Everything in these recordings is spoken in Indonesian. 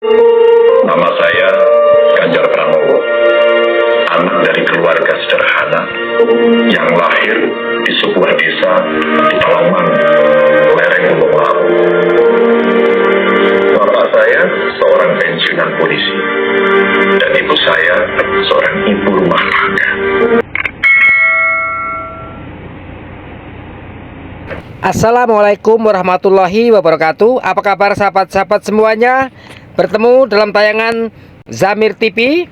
Nama saya Ganjar Pranowo, anak dari keluarga sederhana yang lahir di sebuah desa di Talaman, lereng Gunung Lawu. Bapak saya seorang pensiunan polisi dan ibu saya seorang ibu rumah tangga. Assalamualaikum warahmatullahi wabarakatuh. Apa kabar sahabat-sahabat semuanya? Bertemu dalam tayangan Zamir TV,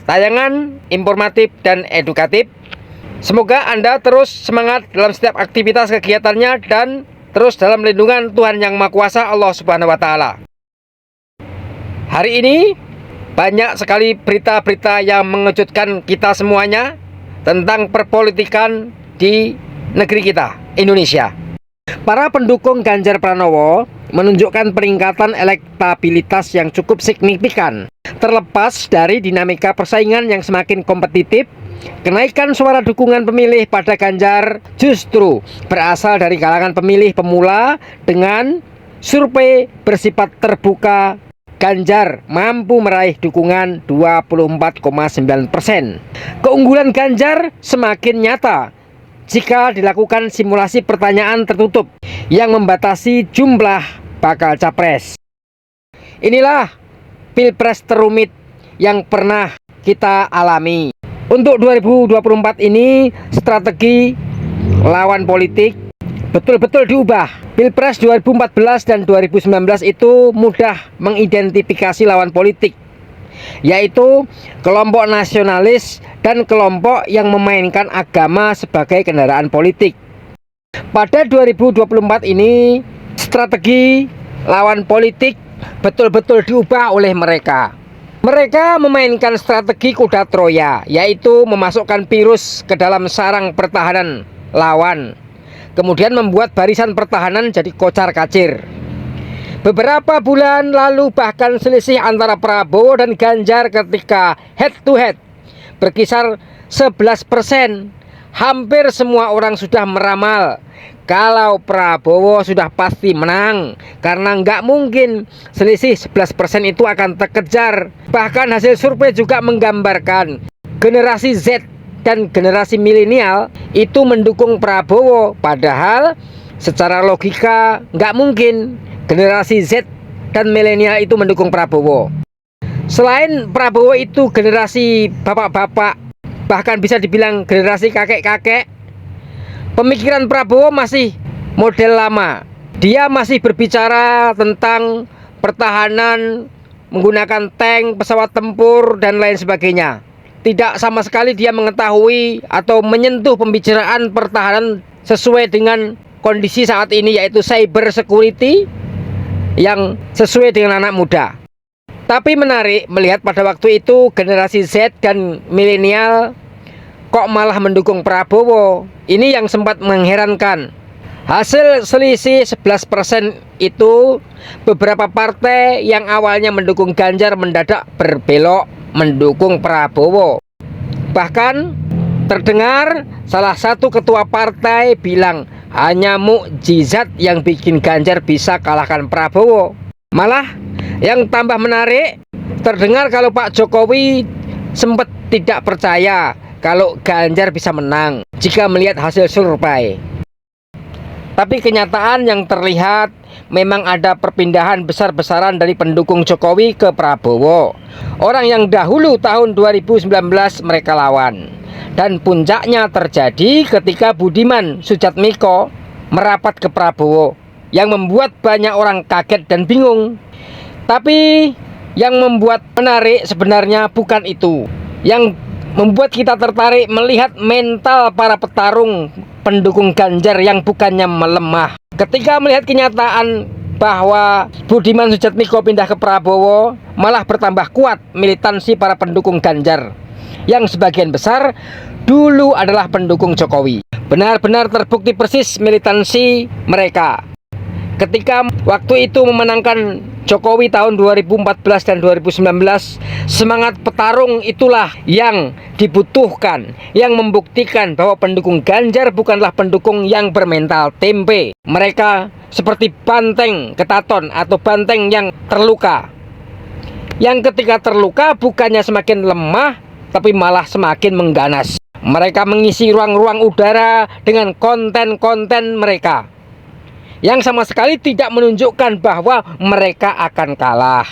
tayangan informatif dan edukatif. Semoga Anda terus semangat dalam setiap aktivitas kegiatannya dan terus dalam lindungan Tuhan Yang Maha Kuasa Allah Subhanahu wa Ta'ala. Hari ini banyak sekali berita-berita yang mengejutkan kita semuanya tentang perpolitikan di negeri kita, Indonesia. Para pendukung Ganjar Pranowo menunjukkan peningkatan elektabilitas yang cukup signifikan. Terlepas dari dinamika persaingan yang semakin kompetitif, kenaikan suara dukungan pemilih pada Ganjar justru berasal dari kalangan pemilih pemula. Dengan survei bersifat terbuka, Ganjar mampu meraih dukungan 24,9%. Keunggulan Ganjar semakin nyata jika dilakukan simulasi pertanyaan tertutup yang membatasi jumlah bakal capres. Inilah pilpres terumit yang pernah kita alami. Untuk 2024 ini strategi lawan politik betul-betul diubah. Pilpres 2014 dan 2019 itu mudah mengidentifikasi lawan politik, yaitu kelompok nasionalis dan kelompok yang memainkan agama sebagai kendaraan politik. Pada 2024 ini strategi lawan politik betul-betul diubah oleh mereka. Mereka memainkan strategi kuda Troya, yaitu memasukkan virus ke dalam sarang pertahanan lawan, kemudian membuat barisan pertahanan jadi kocar-kacir. Beberapa bulan lalu bahkan selisih antara Prabowo dan Ganjar ketika head to head berkisar 11%. Hampir semua orang sudah meramal kalau Prabowo sudah pasti menang, karena nggak mungkin selisih 11% itu akan terkejar. Bahkan hasil survei juga menggambarkan generasi Z dan generasi milenial itu mendukung Prabowo, padahal secara logika nggak mungkin generasi Z dan milenial itu mendukung Prabowo. Selain Prabowo itu generasi bapak-bapak, bahkan bisa dibilang generasi kakek-kakek, pemikiran Prabowo masih model lama. Dia masih berbicara tentang pertahanan menggunakan tank, pesawat tempur, dan lain sebagainya. Tidak sama sekali dia mengetahui atau menyentuh pembicaraan pertahanan sesuai dengan kondisi saat ini, yaitu cyber security yang sesuai dengan anak muda. Tapi menarik melihat pada waktu itu generasi Z dan milenial kok malah mendukung Prabowo. Ini yang sempat mengherankan. Hasil selisih 11% itu, beberapa partai yang awalnya mendukung Ganjar mendadak berbelok mendukung Prabowo. Bahkan terdengar salah satu ketua partai bilang hanya mukjizat yang bikin Ganjar bisa kalahkan Prabowo. Malah yang tambah menarik, terdengar kalau Pak Jokowi sempat tidak percaya kalau Ganjar bisa menang jika melihat hasil survei. Tapi kenyataan yang terlihat memang ada perpindahan besar-besaran dari pendukung Jokowi ke Prabowo. Orang yang dahulu tahun 2019 mereka lawan. Dan puncaknya terjadi ketika Budiman Sujatmiko merapat ke Prabowo, yang membuat banyak orang kaget dan bingung. Tapi yang membuat menarik sebenarnya bukan itu. Yang membuat kita tertarik melihat mental para petarung pendukung Ganjar yang bukannya melemah. Ketika melihat kenyataan bahwa Budiman Sujatmiko pindah ke Prabowo, malah bertambah kuat militansi para pendukung Ganjar, yang sebagian besar dulu adalah pendukung Jokowi. Benar-benar terbukti persis militansi mereka ketika waktu itu memenangkan Jokowi tahun 2014 dan 2019. Semangat petarung itulah yang dibutuhkan, yang membuktikan bahwa pendukung Ganjar bukanlah pendukung yang bermental tempe. Mereka seperti banteng ketaton atau banteng yang terluka. yang ketika terluka bukannya semakin lemah, tapi malah semakin mengganas. Mereka mengisi ruang-ruang udara dengan konten-konten mereka yang sama sekali tidak menunjukkan bahwa mereka akan kalah.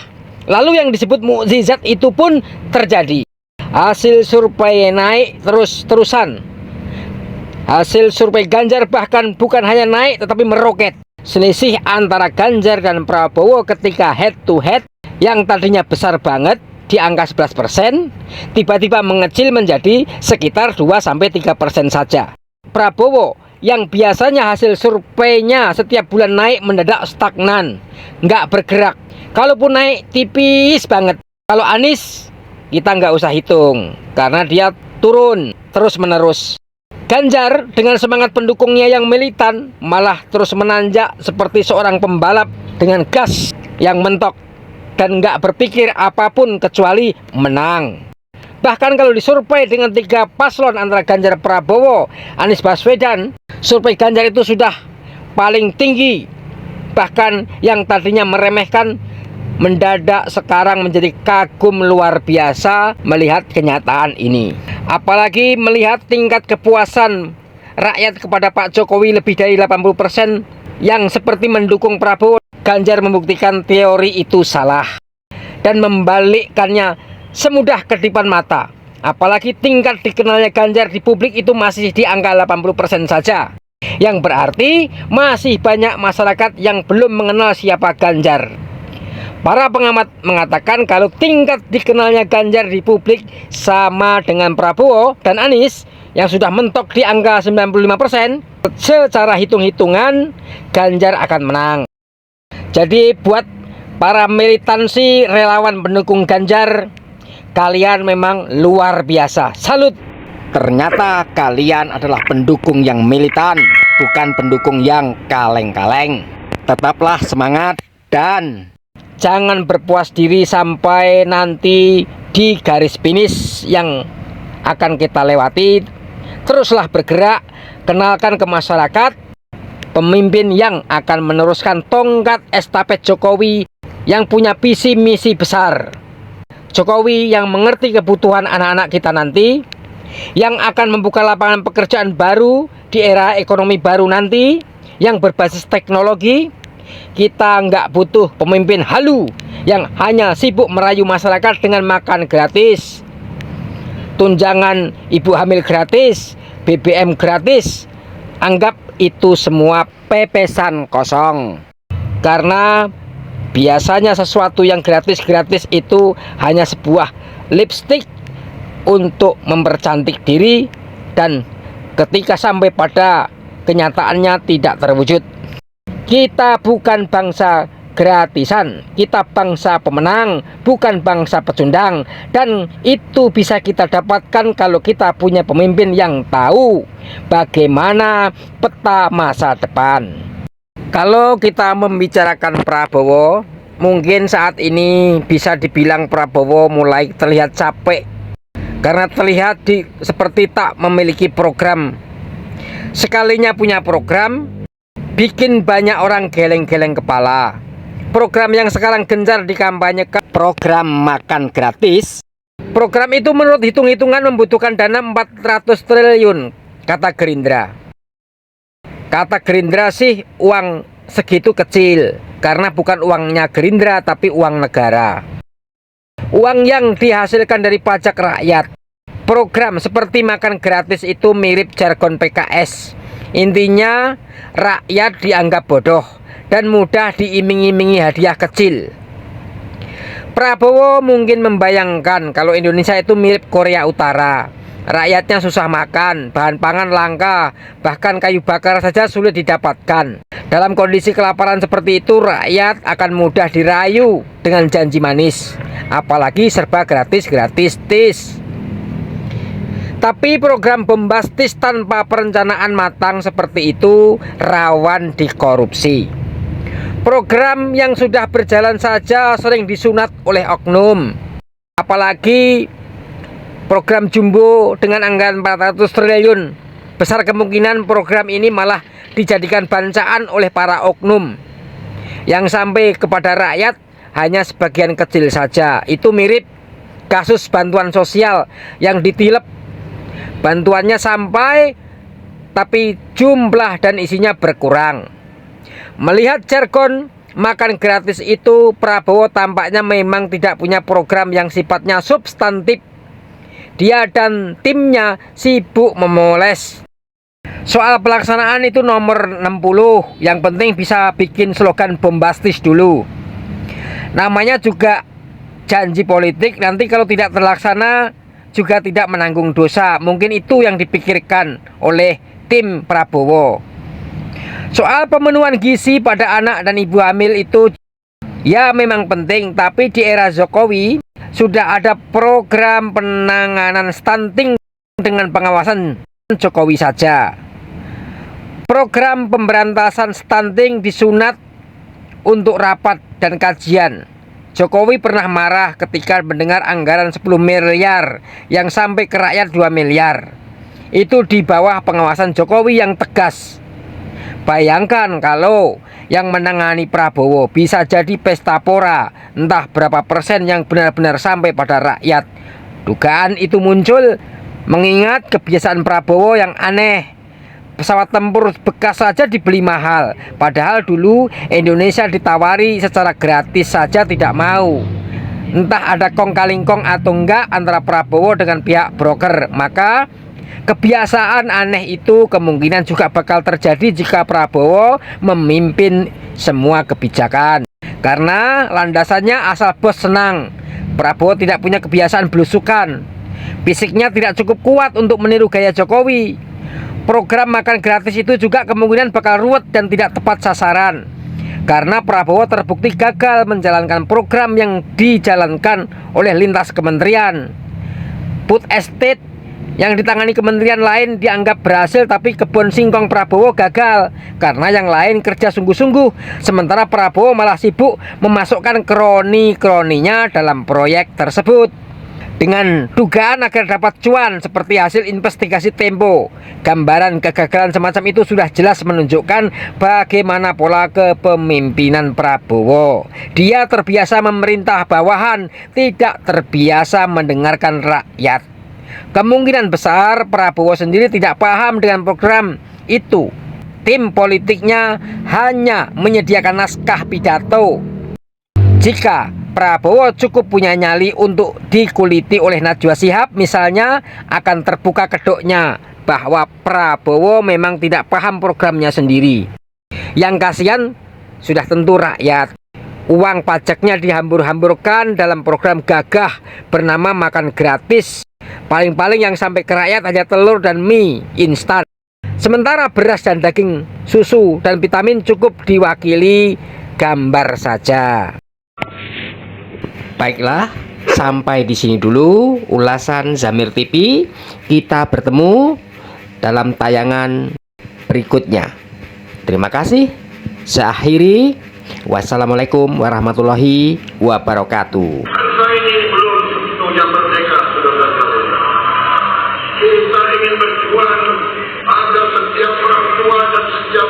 Lalu yang disebut mukjizat itu pun terjadi. Hasil survei naik terus-terusan. Hasil survei Ganjar bahkan bukan hanya naik tetapi meroket. Selisih antara Ganjar dan Prabowo ketika head to head yang tadinya besar banget di angka 11%, tiba-tiba mengecil menjadi sekitar 2-3% saja. Prabowo yang biasanya hasil surveinya setiap bulan naik mendadak stagnan, nggak bergerak. Kalaupun naik tipis banget. Kalau Anies kita nggak usah hitung karena dia turun terus-menerus. Ganjar dengan semangat pendukungnya yang militan malah terus menanjak seperti seorang pembalap dengan gas yang mentok dan nggak berpikir apapun kecuali menang. Bahkan kalau disurvei dengan 3 paslon antara Ganjar, Prabowo, Anies Baswedan, survei Ganjar itu sudah paling tinggi. Bahkan yang tadinya meremehkan mendadak sekarang menjadi kagum luar biasa melihat kenyataan ini. Apalagi melihat tingkat kepuasan rakyat kepada Pak Jokowi lebih dari 80% yang seperti mendukung Prabowo. Ganjar membuktikan teori itu salah dan membalikkannya semudah kedipan mata. Apalagi tingkat dikenalnya Ganjar di publik itu masih di angka 80% saja, yang berarti masih banyak masyarakat yang belum mengenal siapa Ganjar. Para pengamat mengatakan kalau tingkat dikenalnya Ganjar di publik sama dengan Prabowo dan Anies yang sudah mentok di angka 95%, secara hitung-hitungan Ganjar akan menang. Jadi buat para militansi relawan pendukung Ganjar, kalian memang luar biasa. Salut. Ternyata kalian adalah pendukung yang militan, bukan pendukung yang kaleng-kaleng. Tetaplah semangat dan jangan berpuas diri sampai nanti di garis finish yang akan kita lewati. Teruslah bergerak, kenalkan ke masyarakat pemimpin yang akan meneruskan tongkat estafet Jokowi yang punya visi misi besar. Jokowi yang mengerti kebutuhan anak-anak kita nanti, yang akan membuka lapangan pekerjaan baru di era ekonomi baru nanti, yang berbasis teknologi. Kita nggak butuh pemimpin halu yang hanya sibuk merayu masyarakat dengan makan gratis, tunjangan ibu hamil gratis, BBM gratis. Anggap itu semua pepesan kosong. Karena biasanya sesuatu yang gratis-gratis itu hanya sebuah lipstik untuk mempercantik diri, dan ketika sampai pada kenyataannya tidak terwujud. Kita bukan bangsa gratisan, kita bangsa pemenang, bukan bangsa pecundang. Dan itu bisa kita dapatkan kalau kita punya pemimpin yang tahu bagaimana peta masa depan. Kalau kita membicarakan Prabowo, mungkin saat ini bisa dibilang Prabowo mulai terlihat capek karena terlihat seperti tak memiliki program. Sekalinya punya program, bikin banyak orang geleng-geleng kepala. Program yang sekarang gencar dikampanyekan, program makan gratis. Program itu menurut hitung-hitungan membutuhkan dana 400 triliun, kata Gerindra. Kata Gerindra sih uang segitu kecil, karena bukan uangnya Gerindra tapi uang negara. Uang yang dihasilkan dari pajak rakyat. Program seperti makan gratis itu mirip jargon PKS. Intinya rakyat dianggap bodoh dan mudah diiming-imingi hadiah kecil. Prabowo mungkin membayangkan kalau Indonesia itu mirip Korea Utara. Rakyatnya susah makan, bahan pangan langka, bahkan kayu bakar saja sulit didapatkan. Dalam kondisi kelaparan seperti itu, rakyat akan mudah dirayu dengan janji manis. Apalagi serba gratis-gratis. Tapi program bombastis tanpa perencanaan matang seperti itu rawan dikorupsi. Program yang sudah berjalan saja sering disunat oleh oknum. Apalagi program jumbo dengan anggaran 400 triliun. Besar kemungkinan program ini malah dijadikan bancaan oleh para oknum yang sampai kepada rakyat hanya sebagian kecil saja. Itu mirip kasus bantuan sosial yang ditilep. Bantuannya sampai, tapi jumlah dan isinya berkurang. Melihat jargon makan gratis itu, Prabowo tampaknya memang tidak punya program yang sifatnya substantif. Dia dan timnya sibuk memoles. Soal pelaksanaan itu nomor 60. Yang penting bisa bikin slogan bombastis dulu. Namanya juga janji politik, nanti kalau tidak terlaksana juga tidak menanggung dosa. Mungkin itu yang dipikirkan oleh tim Prabowo. Soal pemenuhan gizi pada anak dan ibu hamil itu ya memang penting, tapi di era Jokowi sudah ada program penanganan stunting dengan pengawasan Jokowi saja. Program pemberantasan stunting disunat untuk rapat dan kajian. Jokowi pernah marah ketika mendengar anggaran 10 miliar yang sampai ke rakyat 2 miliar. Itu di bawah pengawasan Jokowi yang tegas. Bayangkan kalau yang menangani Prabowo bisa jadi pesta pora, entah berapa persen yang benar-benar sampai pada rakyat. Dugaan itu muncul mengingat kebiasaan Prabowo yang aneh. Pesawat tempur bekas saja dibeli mahal, padahal dulu Indonesia ditawari secara gratis saja tidak mau. Entah ada kong kali kong atau enggak antara Prabowo dengan pihak broker. Maka kebiasaan aneh itu kemungkinan juga bakal terjadi jika Prabowo memimpin semua kebijakan. Karena landasannya asal bos senang. Prabowo tidak punya kebiasaan belusukan. Fisiknya tidak cukup kuat untuk meniru gaya Jokowi. Program makan gratis itu juga kemungkinan bakal ruwet dan tidak tepat sasaran. Karena Prabowo terbukti gagal menjalankan program yang dijalankan oleh lintas kementerian. Food estate yang ditangani kementerian lain dianggap berhasil, tapi kebun singkong Prabowo gagal karena yang lain kerja sungguh-sungguh, sementara Prabowo malah sibuk memasukkan kroni-kroninya dalam proyek tersebut dengan dugaan agar dapat cuan seperti hasil investigasi Tempo. Gambaran kegagalan semacam itu sudah jelas menunjukkan bagaimana pola kepemimpinan Prabowo. Dia terbiasa memerintah bawahan, tidak terbiasa mendengarkan rakyat. Kemungkinan besar Prabowo sendiri tidak paham dengan program itu. Tim politiknya hanya menyediakan naskah pidato. Jika Prabowo cukup punya nyali untuk dikuliti oleh Najwa Shihab misalnya, akan terbuka kedoknya bahwa Prabowo memang tidak paham programnya sendiri. Yang kasihan sudah tentu rakyat. Uang pajaknya dihambur-hamburkan dalam program gagah bernama makan gratis. Paling-paling yang sampai ke rakyat hanya telur dan mie instan. Sementara beras dan daging, susu dan vitamin cukup diwakili gambar saja. Baiklah, sampai di sini dulu ulasan Zamir TV. Kita bertemu dalam tayangan berikutnya. Terima kasih. Saya akhiri. Wassalamualaikum warahmatullahi wabarakatuh. Bangsa ini belum seutuhnya merdeka, saudara-saudara. Kita ingin berjuang agar setiap orang tua dan setiap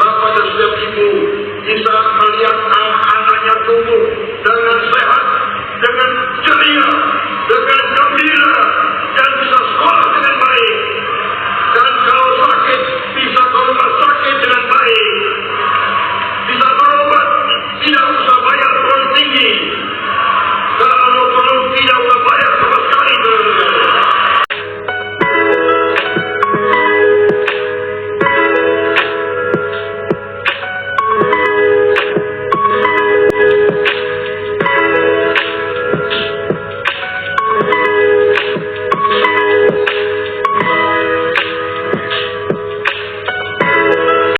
bapak dan setiap ibu bisa melihat anak-anaknya tumbuh dengan sehat, dengan ceria, dengan gembira,